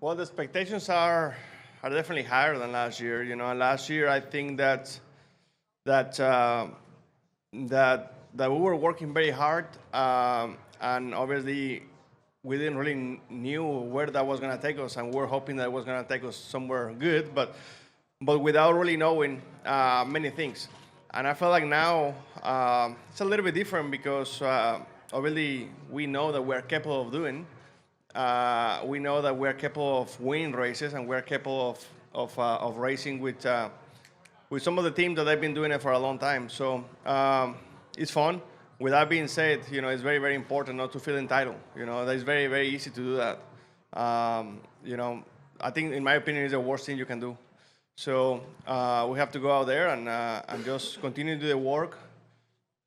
Well, the expectations are definitely higher than last year. Last year I think that that we were working very hard, and obviously we didn't really knew where that was going to take us, and we were hoping that it was going to take us somewhere good, but without really knowing many things. And I feel like now it's a little bit different because obviously we know that we're capable of doing. We know that we're capable of winning races, and we're capable of racing with some of the teams that have been doing it for a long time. So it's fun. With that being said, it's very, very important not to feel entitled. It's very, very easy to do that. I think, in my opinion, it's the worst thing you can do. So we have to go out there and just continue to do the work.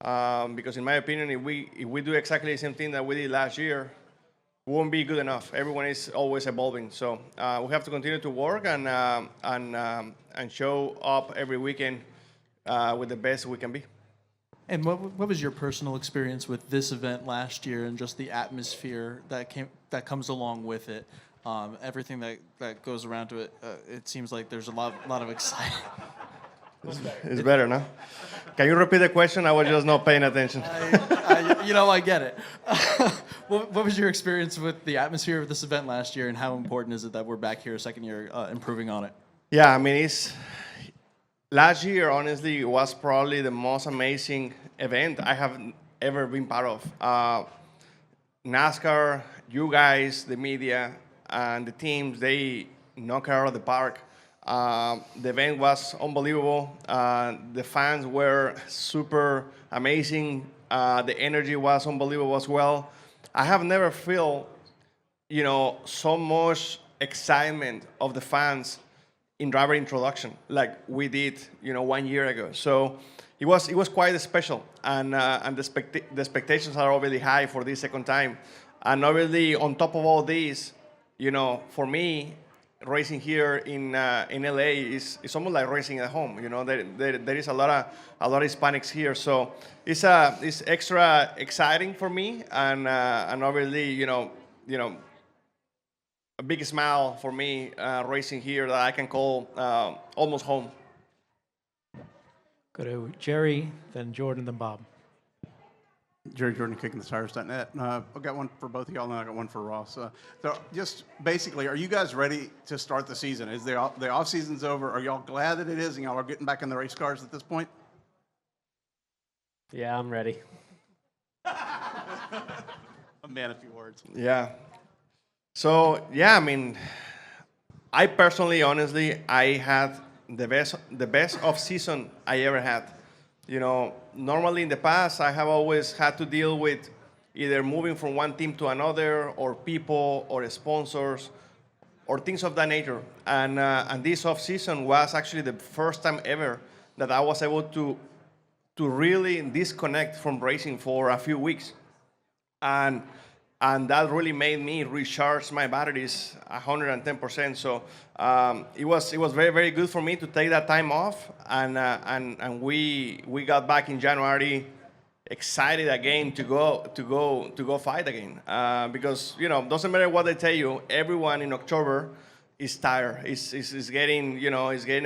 Because in my opinion, if we do exactly the same thing that we did last year, we won't be good enough. Everyone is always evolving. So we have to continue to work and show up every weekend with the best we can be. And what was your personal experience with this event last year and just the atmosphere that comes along with it? Everything that goes around to it. It seems like there's a lot of excitement. It's better, no? Can you repeat the question? I was just not paying attention. I get it. What was your experience with the atmosphere of this event last year, and how important is it that we're back here a second year improving on it? Yeah, I mean, last year, honestly, was probably the most amazing event I have ever been part of. NASCAR, you guys, the media, and the teams, they knock it out of the park. The event was unbelievable. The fans were super amazing. The energy was unbelievable as well. I have never felt, so much excitement of the fans in driver introduction like we did, 1 year ago. So it was quite special, and the expectations are already high for this second time. And obviously, on top of all this, for me, racing here in LA is almost like racing at home. There is a lot of Hispanics here, so it's extra exciting for me, and obviously, a big smile for me racing here that I can call almost home. Go to Jerry, then Jordan, then Bob. Jerry Jordan, KickingTheTires.net. I've got one for both of y'all, and I got one for Ross. So just basically, are you guys ready to start the season? Is the off season's over? Are y'all glad that it is, and y'all are getting back in the race cars at this point? Yeah, I'm ready. A man of few words. Yeah. So yeah, I mean, I personally, honestly, I had the best off season I ever had. Normally in the past, I have always had to deal with either moving from one team to another, or people, or sponsors, or things of that nature. And this off season was actually the first time ever that I was able to really disconnect from racing for a few weeks, and that really made me recharge my batteries 110%. So it was very, very good for me to take that time off, and we got back in January excited again to go fight again, because doesn't matter what they tell you, everyone in October is tired, is getting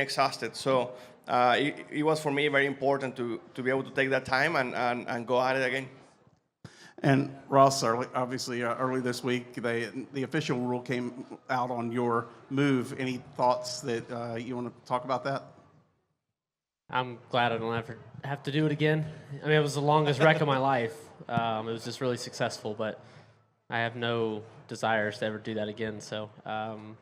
exhausted. So it was for me very important to be able to take that time and go at it again. And Ross, obviously, early this week, the official rule came out on your move. Any thoughts that you want to talk about that? I'm glad I don't have to do it again. I mean, it was the longest wreck of my life. It was just really successful, but I have no desires to ever do that again. So, and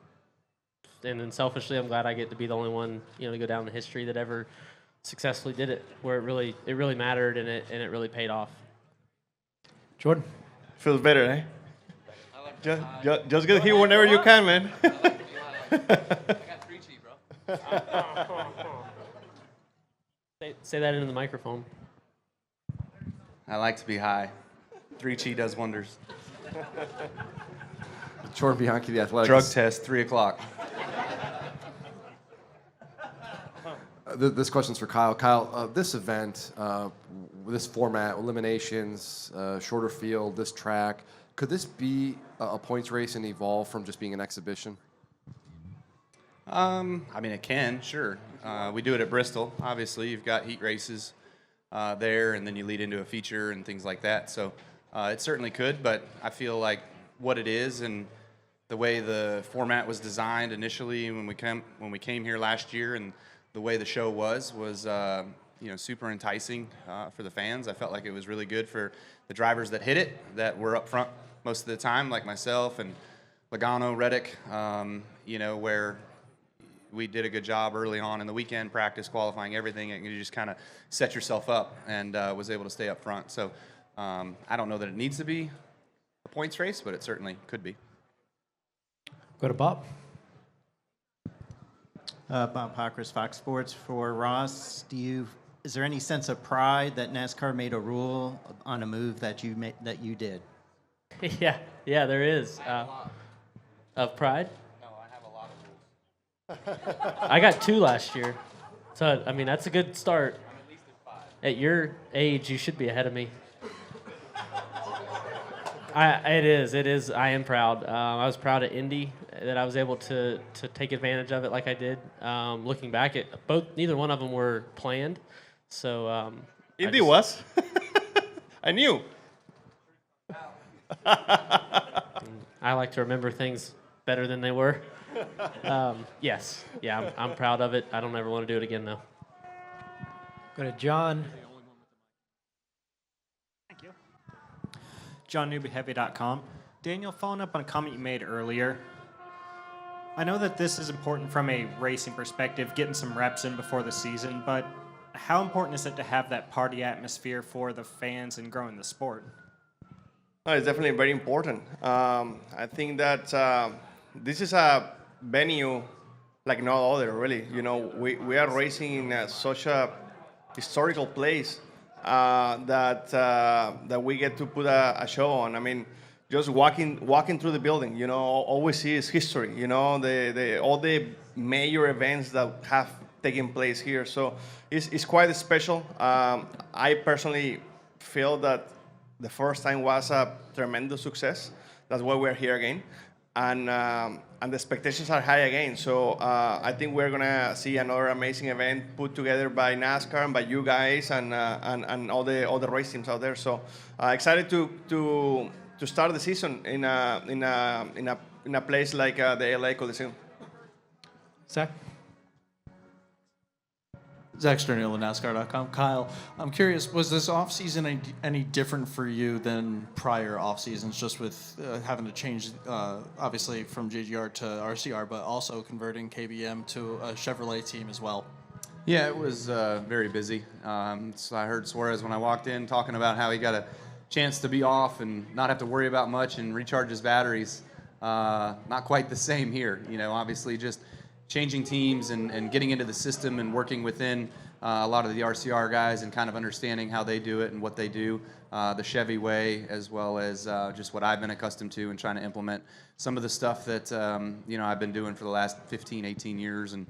then selfishly, I'm glad I get to be the only one, to go down in history that ever successfully did it, where it really mattered and it really paid off. Jordan. Feels better, eh? Just get here whenever you can, man. I got 3G, bro. Say that into the microphone. I like to be high. 3G does wonders. Jordan Bianchi, The Athletic. Drug test, 3 o'clock. This question's for Kyle. Kyle, this event, this format, eliminations, shorter field, this track, could this be a points race and evolve from just being an exhibition? I mean, it can, sure. We do it at Bristol. Obviously, you've got heat races there, and then you lead into a feature and things like that. So it certainly could, but I feel like what it is and the way the format was designed initially when we came here last year, and the way the show was super enticing for the fans. I felt like it was really good for the drivers that hit it, that were up front most of the time, like myself and Logano, Reddick, where we did a good job early on in the weekend, practice, qualifying, everything, and you just kind of set yourself up and was able to stay up front. So I don't know that it needs to be a points race, but it certainly could be. Go to Bob. Bob Pockris, Fox Sports. For Ross, is there any sense of pride that NASCAR made a rule on a move that you did? Yeah, there is. Of pride? No, I have a lot of rules. I got 2 last year. So, I mean, that's a good start. I'm at least at 5. At your age, you should be ahead of me. It is. I am proud. I was proud at Indy that I was able to take advantage of it like I did. Looking back at neither one of them were planned. So Indy was. I knew. I like to remember things better than they were. Yes. Yeah, I'm proud of it. I don't ever want to do it again, though. Go to John. JohnNewbyHeavy.com. Daniel, following up on a comment you made earlier, I know that this is important from a racing perspective, getting some reps in before the season, but how important is it to have that party atmosphere for the fans and growing the sport? It's definitely very important. I think that this is a venue like no other, really. We are racing in such a historical place that we get to put a show on. I mean, just walking through the building, all we see is history. All the major events that have taken place here. So it's quite special. I personally feel that the first time was a tremendous success. That's why we're here again, and the expectations are high again. So I think we're gonna see another amazing event put together by NASCAR and by you guys and all the race teams out there. So excited to start the season in a place like the LA Coliseum. Zach. Zach Sterniel, NASCAR.com. Kyle, I'm curious, was this offseason any different for you than prior off seasons, just with having to change, obviously, from JGR to RCR, but also converting KBM to a Chevrolet team as well? Yeah, it was very busy. So I heard Suarez when I walked in talking about how he got a chance to be off and not have to worry about much and recharge his batteries. Not quite the same here. Obviously just changing teams and getting into the system and working within a lot of the RCR guys and kind of understanding how they do it and what they do, the Chevy way, as well as just what I've been accustomed to and trying to implement some of the stuff that I've been doing for the last 15, 18 years and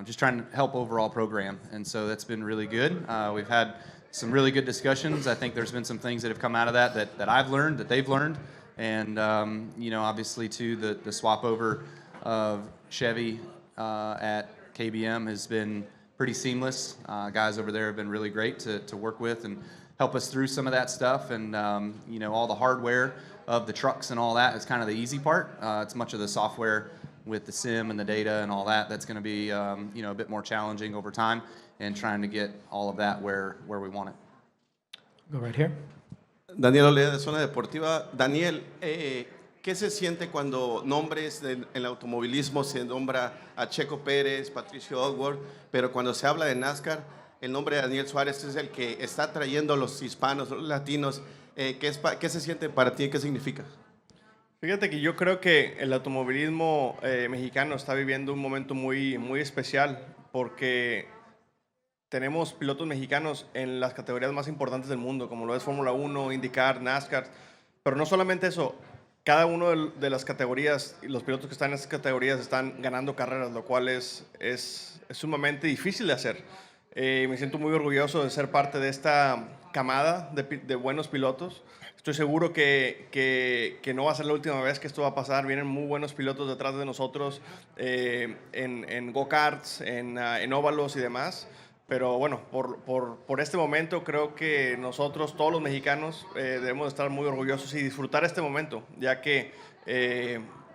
just trying to help overall program. And so that's been really good. We've had some really good discussions. I think there's been some things that have come out of that I've learned, that they've learned. And, obviously, too, the swap over of Chevy at KBM has been pretty seamless. Guys over there have been really great to work with and help us through some of that stuff. And, all the hardware of the trucks and all that is kind of the easy part. It's much of the software with the sim and the data and all that that's going to be, a bit more challenging over time and trying to get all of that where we want it. Go right here. Daniel Olea de Zona Deportiva. Daniel, ¿qué se siente cuando nombres en el automovilismo se nombra a Checo Pérez, Patricio Ogworth, pero cuando se habla de NASCAR, el nombre de Daniel Suárez es el que está trayendo a los hispanos, los latinos? ¿Qué se siente para ti? ¿Qué significa? Fíjate que yo creo que el automovilismo mexicano está viviendo un momento muy, muy especial porque tenemos pilotos mexicanos en las categorías más importantes del mundo, como lo es Fórmula 1, IndyCar, NASCAR. Pero no solamente eso, cada uno de las categorías y los pilotos que están en esas categorías están ganando carreras, lo cual es sumamente difícil de hacer. Me siento muy orgulloso de ser parte de esta camada de buenos pilotos. estoy seguro que no va a ser la última vez que esto va a pasar. Vienen muy buenos pilotos detrás de nosotros en go-karts, en óvalos y demás. Pero bueno, por este momento creo que nosotros, todos los mexicanos, debemos estar muy orgullosos y disfrutar este momento, ya que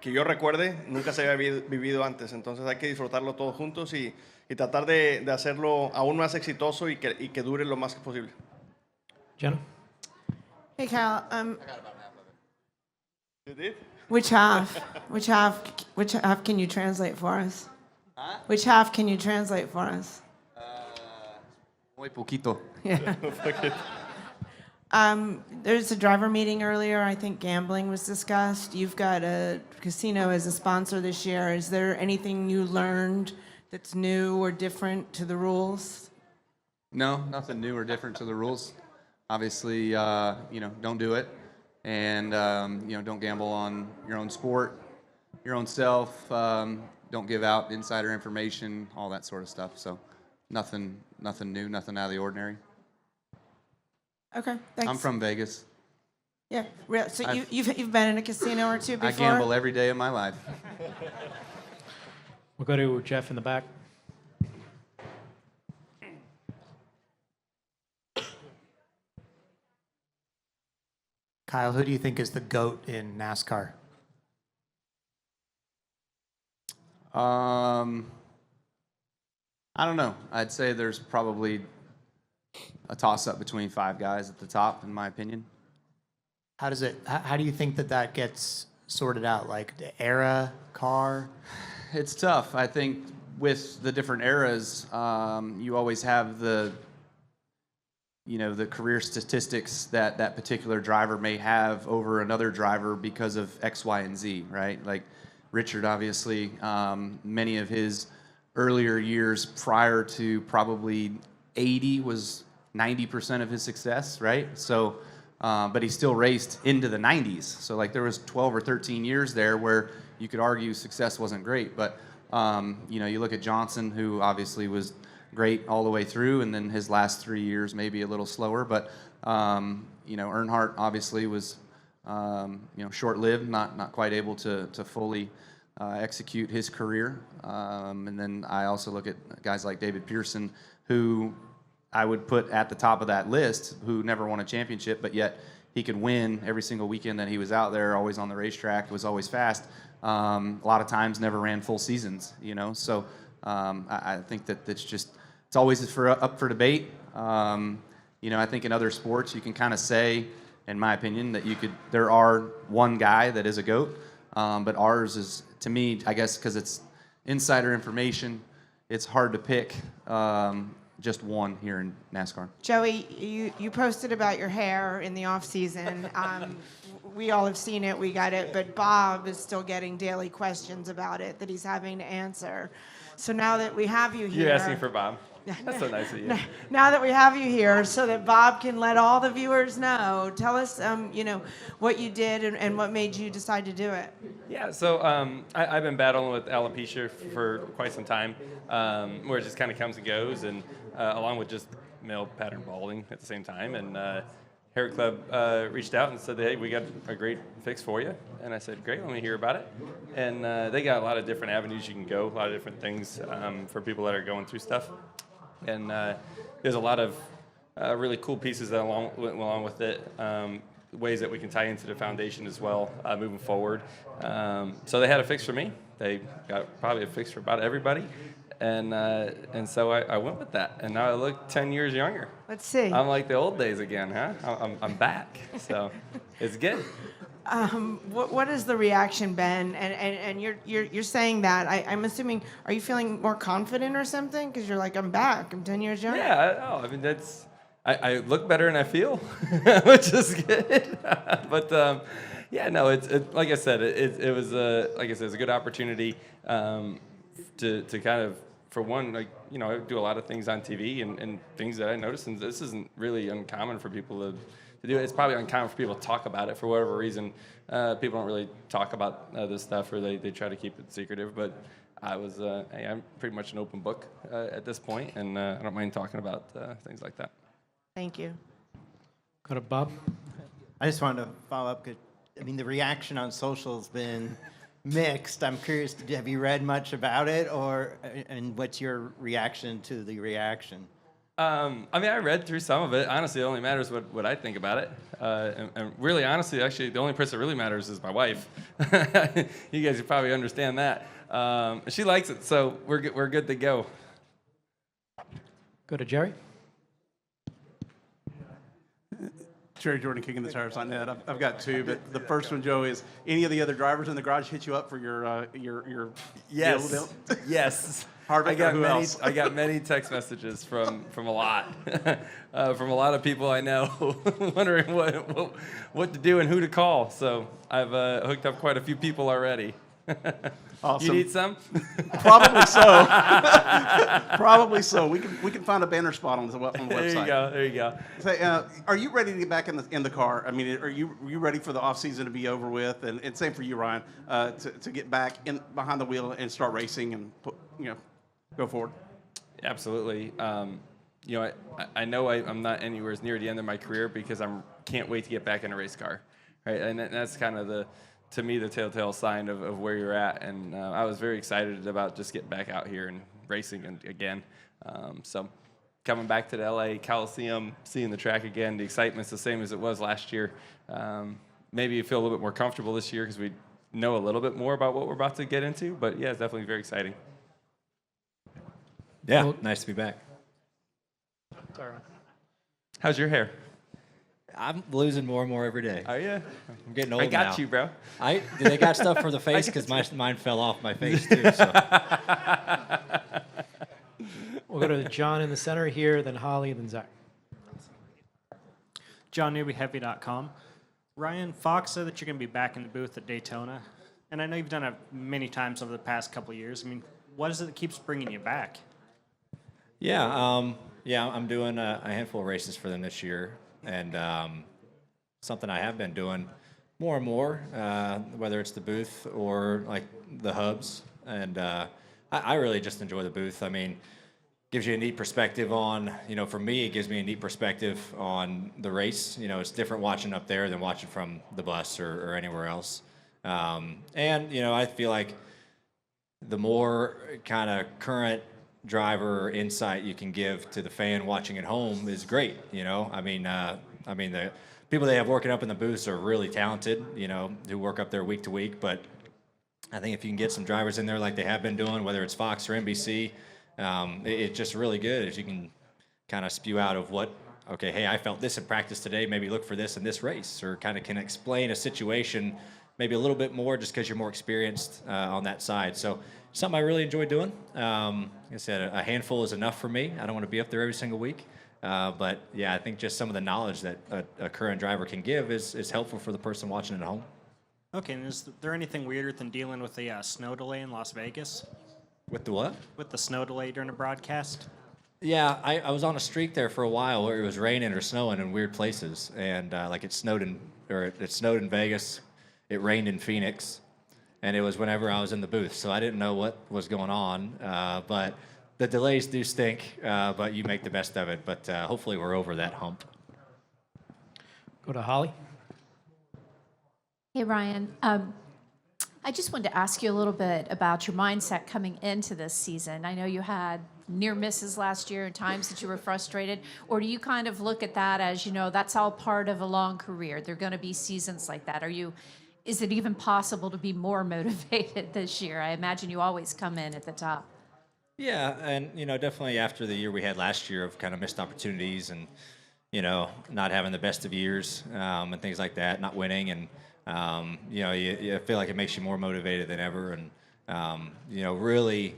yo recuerde, nunca se había vivido antes. Entonces hay que disfrutarlo todos juntos y tratar de hacerlo aún más exitoso y que dure lo más posible. Jenna? Hey, Kyle. You did? Which half? Which half can you translate for us? Which half can you translate for us? Muy poquito. Yeah. There's a driver meeting earlier. I think gambling was discussed. You've got a casino as a sponsor this year. Is there anything you learned that's new or different to the rules? No, nothing new or different to the rules. Obviously, don't do it, and don't gamble on your own sport, your own self. Don't give out insider information, all that sort of stuff. So, nothing new, nothing out of the ordinary. Okay, thanks. I'm from Vegas. Yeah, so you've been in a casino or two before? I gamble every day of my life. We'll go to Jeff in the back. Kyle, who do you think is the GOAT in NASCAR? I don't know. I'd say there's probably a toss-up between 5 guys at the top, in my opinion. How do you think that gets sorted out? Like the era, car? It's tough. I think with the different eras, you always have the career statistics that particular driver may have over another driver because of X, Y, and Z, right? Like Richard, obviously, many of his earlier years prior to probably 80 was 90% of his success, right? So, but he still raced into the 90s. So like there was 12 or 13 years there where you could argue success wasn't great. But, you look at Johnson, who obviously was great all the way through, and then his last 3 years maybe a little slower. But Earnhardt obviously was short-lived, not quite able to fully execute his career. And then I also look at guys like David Pearson, who I would put at the top of that list, who never won a championship, but yet he could win every single weekend that he was out there, always on the racetrack, was always fast. A lot of times never ran full seasons, So I think that it's always up for debate. I think in other sports you can kind of say, in my opinion, that there are one guy that is a GOAT, but ours is, to me, I guess because it's insider information, it's hard to pick just one here in NASCAR. Joey, you posted about your hair in the off season. We all have seen it, we got it, but Bob is still getting daily questions about it that he's having to answer. So now that we have you here... You're asking for Bob. That's so nice of you. Now that we have you here, so that Bob can let all the viewers know, tell us, what you did and what made you decide to do it. Yeah, so I've been battling with alopecia for quite some time, where it just kind of comes and goes, and along with just male pattern balding at the same time. And Hair Club reached out and said, hey, we got a great fix for you. And I said, great, let me hear about it. And they got a lot of different avenues you can go, a lot of different things for people that are going through stuff. And there's a lot of really cool pieces that went along with it, ways that we can tie into the foundation as well moving forward. So they had a fix for me. They got probably a fix for about everybody. And so I went with that, and now I look 10 years younger. Let's see. I'm like the old days again, huh? I'm back, so it's good. What has the reaction been? And you're saying that. I'm assuming, are you feeling more confident or something? Because you're like, I'm back. I'm 10 years younger. Yeah, I mean that's. I look better and I feel, which is good. But yeah, no, it's like I said, it was a good opportunity to kind of. For one, I do a lot of things on TV and things that I noticed, and this isn't really uncommon for people to do. It's probably uncommon for people to talk about it for whatever reason. People don't really talk about this stuff, or they try to keep it secretive. But I'm pretty much an open book at this point, and I don't mind talking about things like that. Thank you. Go to Bob. I just wanted to follow up. 'Cause, I mean, the reaction on social has been mixed. I'm curious, have you read much about it, and what's your reaction to the reaction? I mean, I read through some of it. Honestly, it only matters what I think about it. And really, honestly, actually, the only person that really matters is my wife. You guys probably understand that. She likes it, so we're good to go. Go to Jerry. Jerry Jordan kicking the tires on that. I've got two, but the first one, Joe, is any of the other drivers in the garage hit you up for your Yes. deal? Yes. Harvick or who else? I got many text messages from a lot, from a lot of people I know, wondering what to do and who to call. So I've hooked up quite a few people already. Awesome. You need some? Probably so. Probably so. We can find a banner spot on the website. There you go. Say, are you ready to get back in the car? I mean, are you ready for the off season to be over with? And same for you, Ryan, to get back in behind the wheel and start racing and go forward. Absolutely. I know I'm not anywhere near the end of my career because can't wait to get back in a race car, right? And that's kind of to me the telltale sign of where you're at. And I was very excited about just getting back out here and racing again. So coming back to the LA Coliseum, seeing the track again, the excitement's the same as it was last year. Maybe you feel a little bit more comfortable this year because we know a little bit more about what we're about to get into. But yeah, it's definitely very exciting. Yeah, nice to be back. Sorry. How's your hair? I'm losing more and more every day. Are you? I'm getting old now. I got you, bro. They got stuff for the face because mine fell off my face too. So. We'll go to John in the center here, then Holly, then Zach. John, newbieheavy.com. Ryan, Fox said that you're going to be back in the booth at Daytona, and I know you've done it many times over the past couple of years. I mean, what is it that keeps bringing you back? Yeah, I'm doing a handful of races for them this year, and something I have been doing more and more, whether it's the booth or like the hubs, and I really just enjoy the booth. I mean, gives you a neat perspective on, for me, it gives me a neat perspective on the race. It's different watching up there than watching from the bus or anywhere else, and I feel like the more kind of current driver insight you can give to the fan watching at home is great. I mean, the people they have working up in the booths are really talented, who work up there week to week. But I think if you can get some drivers in there like they have been doing, whether it's Fox or NBC, it's just really good if you can kind of spew out of hey, I felt this in practice today, maybe look for this in this race, or kind of can explain a situation maybe a little bit more just because you're more experienced on that side. So something I really enjoy doing. Like I said, a handful is enough for me. I don't want to be up there every single week. But yeah, I think just some of the knowledge that a current driver can give is helpful for the person watching at home. Okay, and is there anything weirder than dealing with the snow delay in Las Vegas? With the what? With the snow delay during a broadcast? Yeah, I was on a streak there for a while where it was raining or snowing in weird places. And it snowed in Vegas. It rained in Phoenix, and it was whenever I was in the booth, so I didn't know what was going on. But the delays do stink, but you make the best of it. But hopefully we're over that hump. Go to Holly. Hey, Ryan. I just wanted to ask you a little bit about your mindset coming into this season. I know you had near misses last year and times that you were frustrated, or do you kind of look at that as, that's all part of a long career? There are going to be seasons like that. Is it even possible to be more motivated this year? I imagine you always come in at the top. Yeah, and definitely after the year we had last year of kind of missed opportunities and not having the best of years and things like that, not winning, and you feel like it makes you more motivated than ever. And really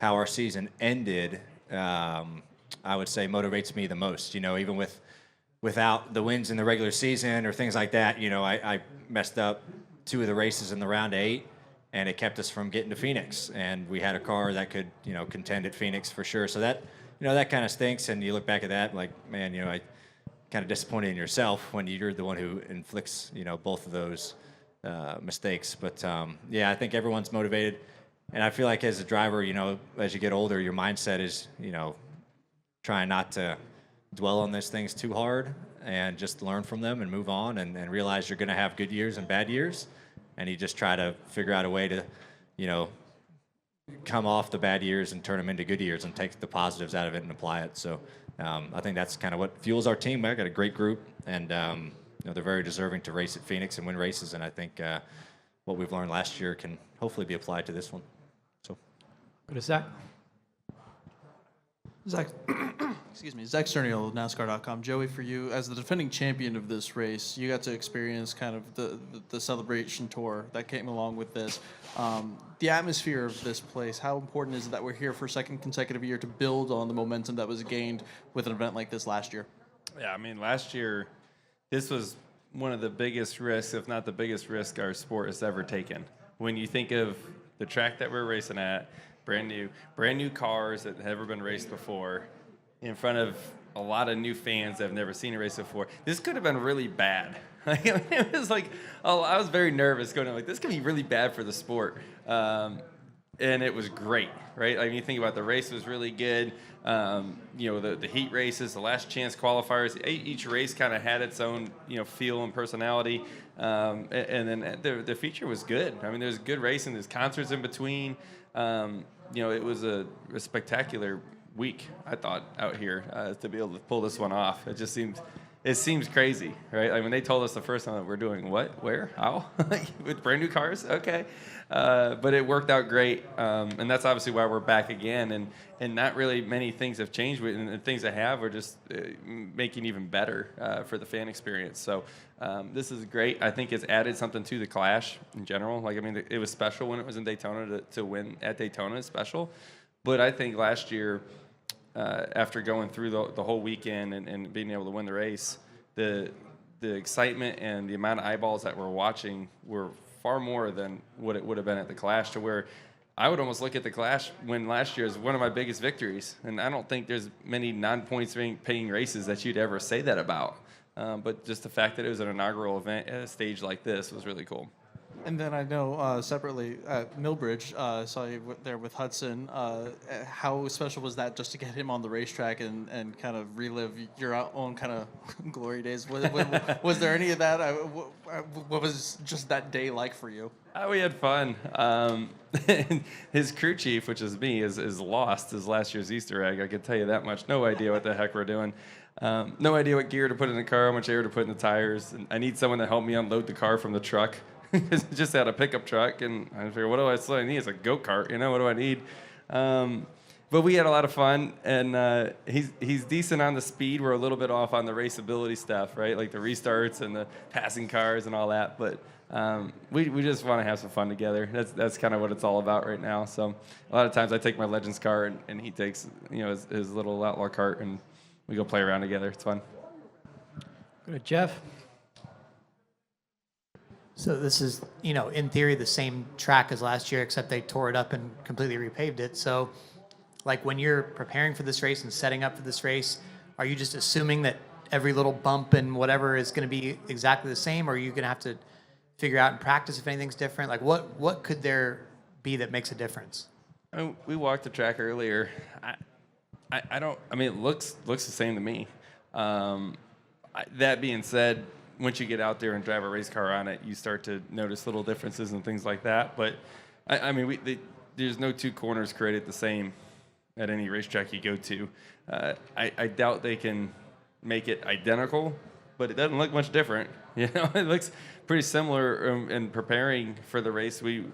how our season ended, I would say motivates me the most. Even without the wins in the regular season or things like that, I messed up 2 of the races in the round 8, and it kept us from getting to Phoenix. And we had a car that could, contend at Phoenix for sure. So that, that kind of stinks. And you look back at that, like, man, I kind of disappointed in yourself when you're the one who inflicts, both of those mistakes. But yeah, I think everyone's motivated. And I feel like as a driver, as you get older, your mindset is, trying not to dwell on those things too hard and just learn from them and move on and realize you're going to have good years and bad years. And you just try to figure out a way to, come off the bad years and turn them into good years and take the positives out of it and apply it. So I think that's kind of what fuels our team. I've got a great group, and they're very deserving to race at Phoenix and win races. And I think what we've learned last year can hopefully be applied to this one. So, Go to Zach. Zach, excuse me, Zach Cerniol, NASCAR.com. Joey, for you, as the defending champion of this race, you got to experience kind of the celebration tour that came along with this. The atmosphere of this place, how important is it that we're here for a second consecutive year to build on the momentum that was gained with an event like this last year? Yeah, I mean, last year, this was one of the biggest risks, if not the biggest risk our sport has ever taken. When you think of the track that we're racing at, brand new cars that have never been raced before, in front of a lot of new fans that have never seen a race before. This could have been really bad. It was like, I was very nervous going, like, this could be really bad for the sport. And it was great, right? I mean, you think about the race was really good. The heat races, the last chance qualifiers, each race kind of had its own, feel and personality. And then the feature was good. I mean, there's good racing. There's concerts in between. It was a spectacular week, I thought, out here to be able to pull this one off. It seems crazy, right? Like when they told us the first time that we're doing what, where, how, with brand new cars, okay. But it worked out great, and that's obviously why we're back again. And not really many things have changed, and the things that have are just making even better for the fan experience. So this is great. I think it's added something to the Clash in general. Like, I mean, it was special when it was in Daytona to win at Daytona is special. But I think last year, after going through the whole weekend and being able to win the race, the excitement and the amount of eyeballs that were watching were far more than what it would have been at the Clash, to where I would almost look at the Clash win last year as one of my biggest victories. And I don't think there's many non-points paying races that you'd ever say that about. But just the fact that it was an inaugural event at a stage like this was really cool. And then I know separately at Millbridge, saw you there with Hudson. How special was that just to get him on the racetrack and kind of relive your own kind of glory days? Was there any of that? What was just that day like for you? We had fun. His crew chief, which is me, is lost his last year's Easter egg. I can tell you that much. No idea what the heck we're doing. No idea what gear to put in the car, how much air to put in the tires. And I need someone to help me unload the car from the truck. Just had a pickup truck, and I figured, what do I still need? It's a go-kart, what do I need? But we had a lot of fun, and he's decent on the speed. We're a little bit off on the raceability stuff, right? Like the restarts and the passing cars and all that. But we just want to have some fun together. That's kind of what it's all about right now. So a lot of times I take my Legends car, and he takes his little Outlaw cart, and we go play around together. It's fun. Go to Jeff. So this is, in theory, the same track as last year, except they tore it up and completely repaved it. So, like, when you're preparing for this race and setting up for this race, are you just assuming that every little bump and whatever is going to be exactly the same, or are you going to have to figure out in practice if anything's different? Like, what could there be that makes a difference? I mean, we walked the track earlier. It looks the same to me. That being said, once you get out there and drive a race car on it, you start to notice little differences and things like that. But there's no two corners created the same at any racetrack you go to. I doubt they can make it identical, but it doesn't look much different. It looks pretty similar. In preparing for the race, we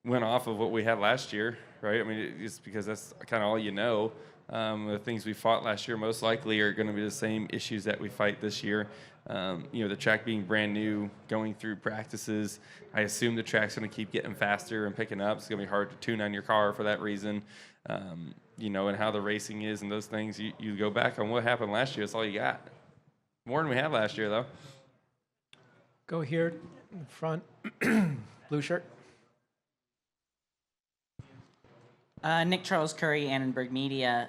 went off of what we had last year, right? I mean, it's because that's kind of all you know. The things we fought last year most likely are going to be the same issues that we fight this year. The track being brand new, going through practices, I assume the track's going to keep getting faster and picking up. It's going to be hard to tune on your car for that reason. And how the racing is and those things. You go back on what happened last year, that's all you got. More than we had last year, though. Go here in front. Blue shirt. Nick Charles Curry, Annenberg Media.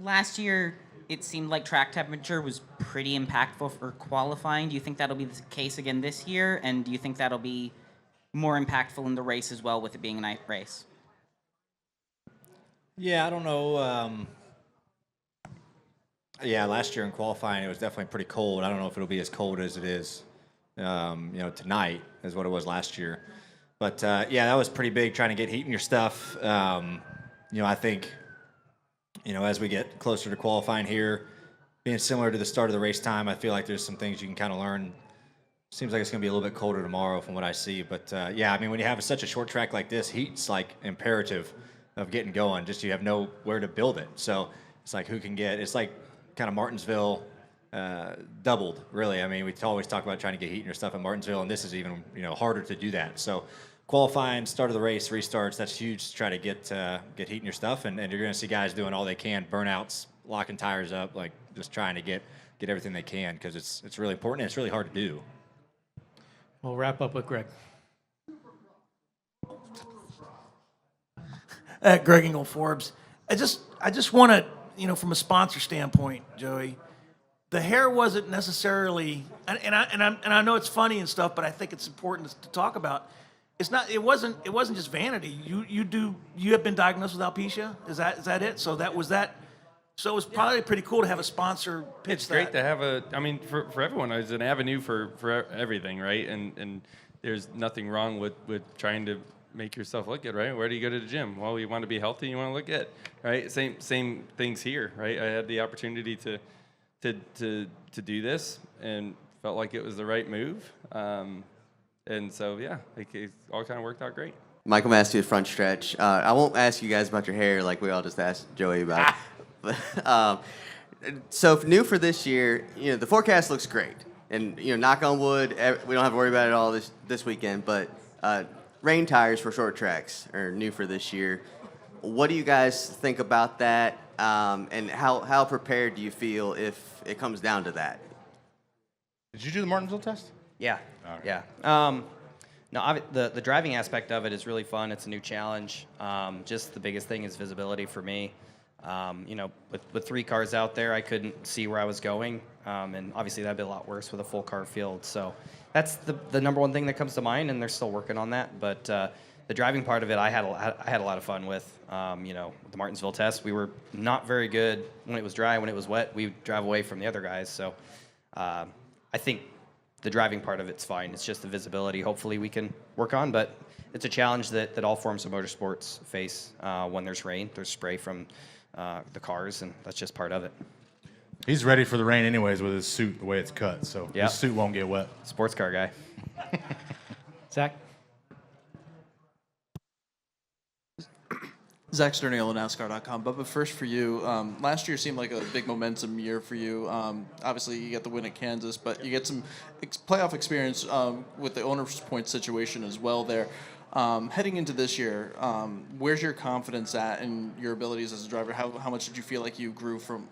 Last year, it seemed like track temperature was pretty impactful for qualifying. Do you think that'll be the case again this year? And do you think that'll be more impactful in the race as well, with it being a night race? Yeah, I don't know. Yeah, last year in qualifying, it was definitely pretty cold. I don't know if it'll be as cold as it is, tonight as what it was last year. But yeah, that was pretty big trying to get heat in your stuff. I think, as we get closer to qualifying here, being similar to the start of the race time, I feel like there's some things you can kind of learn. Seems like it's going to be a little bit colder tomorrow from what I see. But yeah, I mean, when you have such a short track like this, heat's like imperative of getting going. Just you have nowhere to build it. So it's like who can get, it's like kind of Martinsville doubled, really. I mean, we always talk about trying to get heat in your stuff at Martinsville, and this is even harder to do that. So qualifying, start of the race, restarts, that's huge to try to get heat in your stuff, and you're going to see guys doing all they can, burnouts, locking tires up, like just trying to get everything they can, because it's really important and it's really hard to do. We'll wrap up with Greg. Greg Engel, Forbes. I just want to, from a sponsor standpoint, Joey, the hair wasn't necessarily, and I know it's funny and stuff, but I think it's important to talk about. It wasn't just vanity. You have been diagnosed with alopecia. Is that it? So that was that. So it was probably pretty cool to have a sponsor pitch It's great to have for everyone, it's an avenue for everything, right? And there's nothing wrong with trying to make yourself look good, right? Where do you go to the gym? Well, you want to be healthy, you want to look good, right? Same things here, right? I had the opportunity to do this and felt like it was the right move. And so, yeah, it all kind of worked out great. Michael Massey with Front Stretch. I won't ask you guys about your hair like we all just asked Joey about. So new for this year, the forecast looks great. And, knock on wood, we don't have to worry about it all this weekend. But rain tires for short tracks are new for this year. What do you guys think about that? And how prepared do you feel if it comes down to that? Did you do the Martinsville test? Yeah. Okay. Yeah. No, the driving aspect of it is really fun. It's a new challenge. Just the biggest thing is visibility for me. With 3 cars out there, I couldn't see where I was going, and obviously that'd be a lot worse with a full car field. So that's the number one thing that comes to mind, and they're still working on that. But the driving part of it, I had a lot of fun with. The Martinsville test, we were not very good when it was dry. When it was wet, we would drive away from the other guys. So I think the driving part of it's fine. It's just the visibility. Hopefully we can work on, but it's a challenge that all forms of motorsports face when there's rain. There's spray from the cars, and that's just part of it. He's ready for the rain anyways with his suit, the way it's cut, so his suit won't get wet. Sports car guy. Zach? Zach Sterniel at NASCAR.com. But first for you, last year seemed like a big momentum year for you. Obviously, you get the win at Kansas, but you get some playoff experience with the owner's point situation as well there. Heading into this year, where's your confidence at in your abilities as a driver? How much did you feel like you grew from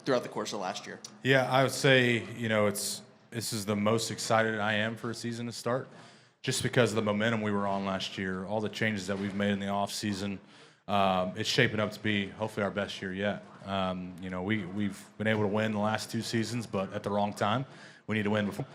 throughout the course of last year? Yeah, I would say, this is the most excited I am for a season to start, just because of the momentum we were on last year, all the changes that we've made in the offseason. It's shaping up to be hopefully our best year yet. We've been able to win the last 2 seasons, but at the wrong time. We need to win before.